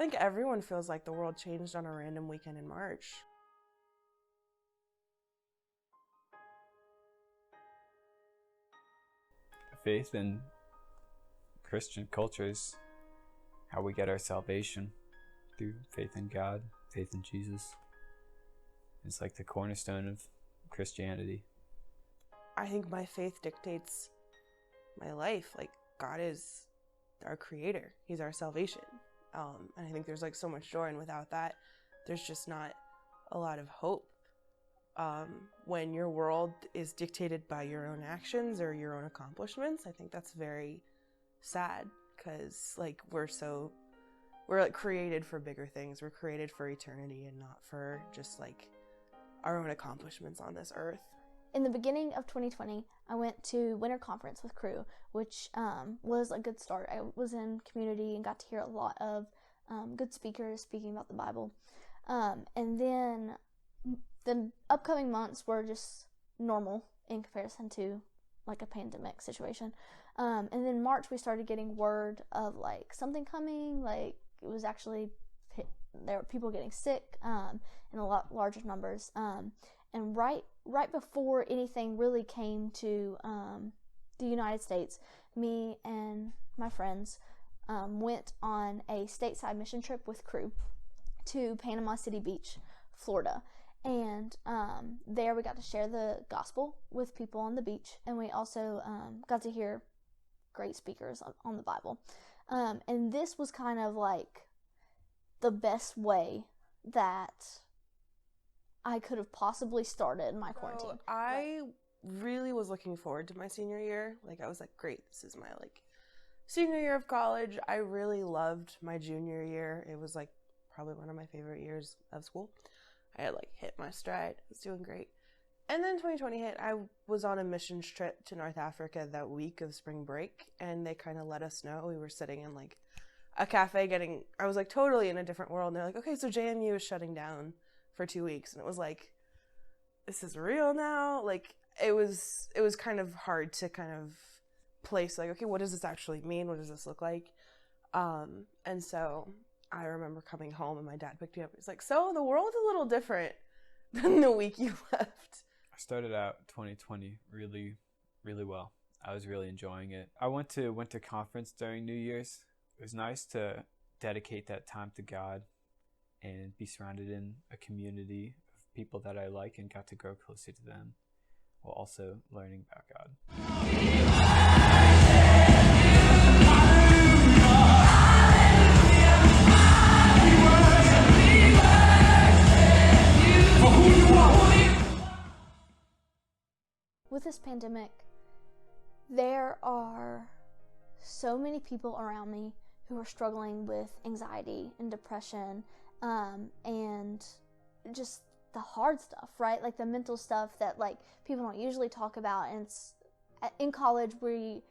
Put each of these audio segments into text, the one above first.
think everyone feels like the world changed on a random weekend in March. Faith in Christian cultures, how we get our salvation through faith in God, faith in Jesus. It's like the cornerstone of Christianity. I think my faith dictates my life. Like, God is our creator. He's our salvation. And I think there's like so much joy, and without that, there's just not a lot of hope. When your world is dictated by your own actions or your own accomplishments, I think that's very sad, because like we're like created for bigger things. We're created for eternity and not for just like our own accomplishments on this earth. In the beginning of 2020, I went to Winter Conference with Cru, which was a good start. I was in community and got to hear a lot of good speakers speaking about the Bible. And then the upcoming months were just normal in comparison to like a pandemic situation. And then March, we started getting word of like something coming, like it was actually, there were people getting sick in a lot larger numbers. And right before anything really came to the United States, me and my friends went on a stateside mission trip with Cru to Panama City Beach, Florida. And there we got to share the gospel with people on the beach. And we also got to hear great speakers on the Bible. And this was kind of like the best way that I could have possibly started my quarantine. So I really was looking forward to my senior year. Like, I was like, great, this is my like senior year of college. I really loved my junior year. It was like probably one of my favorite years of school. I had like hit my stride. I was doing great. And then 2020 hit. I was on a missions trip to North Africa that week of spring break, and they kind of let us know. We were sitting in like a cafe I was like totally in a different world. And they're like, okay, so JMU is shutting down for 2 weeks. And it was like, this is real now. Like, it was kind of hard to kind of place like, okay, what does this actually mean? What does this look like? And so I remember coming home and my dad picked me up. He's like, so the world's a little different than the week you left. I started out 2020 really, really well. I was really enjoying it. I went to Winter Conference during New Year's. It was nice to dedicate that time to God and be surrounded in a community of people that I like and got to grow closer to them while also learning about God. With this pandemic, there are so many people around me who are struggling with anxiety and depression, and just the hard stuff, right? Like the mental stuff that like people don't usually talk about. And it's, in college, we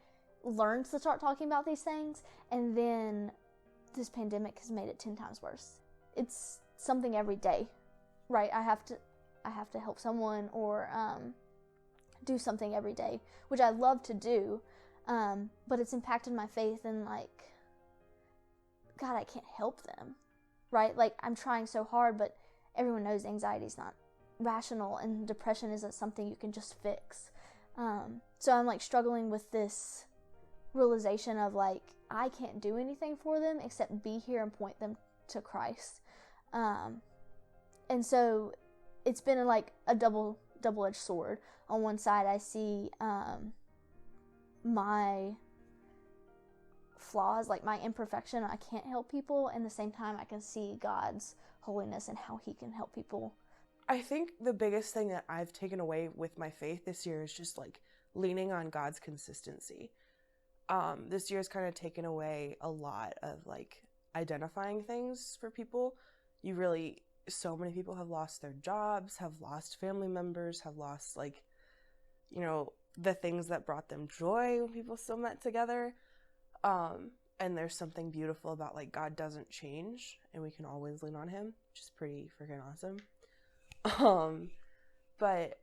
learned to start talking about these things, and then this pandemic has made it 10 times worse. It's something every day, right? I have to help someone or do something every day, which I love to do, but it's impacted my faith, and like, God, I can't help them, right? Like, I'm trying so hard, but everyone knows anxiety is not rational, and depression isn't something you can just fix. So I'm like struggling with this realization of like, I can't do anything for them except be here and point them to Christ. And so it's been like a double-edged sword. On one side, I see my flaws, like my imperfection. I can't help people. And at the same time, I can see God's holiness and how he can help people. I think the biggest thing that I've taken away with my faith this year is just like leaning on God's consistency. This year has kind of taken away a lot of like identifying things for people. So many people have lost their jobs, have lost family members, have lost like, you know, the things that brought them joy when people still met together. And there's something beautiful about like God doesn't change and we can always lean on him, which is pretty freaking awesome. But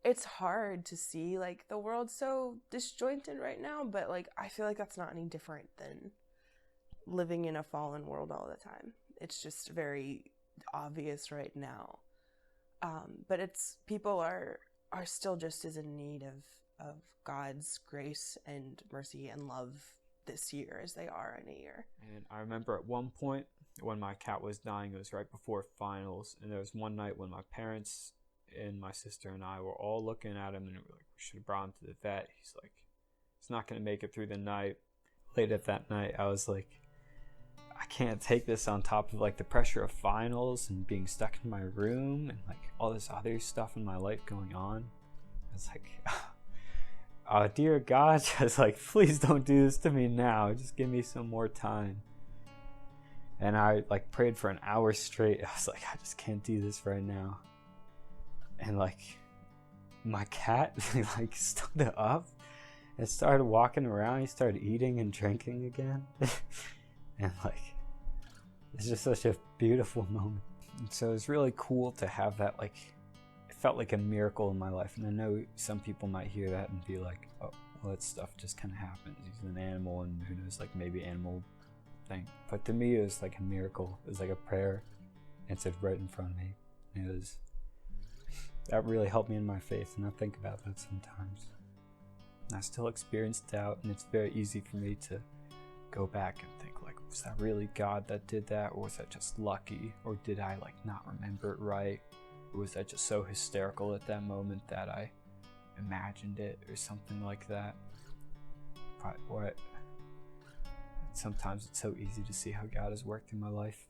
it's hard to see like the world's so disjointed right now, but like I feel like that's not any different than living in a fallen world all the time. It's just very obvious right now. But people are still just as in need of God's grace and mercy and love this year as they are in a year. And I remember at one point when my cat was dying, it was right before finals, and there was one night when my parents and my sister and I were all looking at him, and we were like, we should have brought him to the vet. He's like, he's not going to make it through the night. Late at that night, I was like, I can't take this on top of like the pressure of finals and being stuck in my room and like all this other stuff in my life going on. I was like, oh, dear God, just like, please don't do this to me now. Just give me some more time. And I like prayed for an hour straight. I was like, I just can't do this right now. And like my cat like stood up and started walking around. He started eating and drinking again. And like, it's just such a beautiful moment. And so it's really cool to have that, like, it felt like a miracle in my life. And I know some people might hear that and be like, oh, well, that stuff just kind of happens. He's an animal, and who knows, like maybe animal thing. But to me, it was like a miracle. It was like a prayer answered right in front of me. And that really helped me in my faith, and I think about that sometimes. And I still experience doubt, and it's very easy for me to go back and think, like, was that really God that did that, or was that just lucky, or did I like not remember it right, or was that just so hysterical at that moment that I imagined it, or something like that. But sometimes it's so easy to see how God has worked in my life.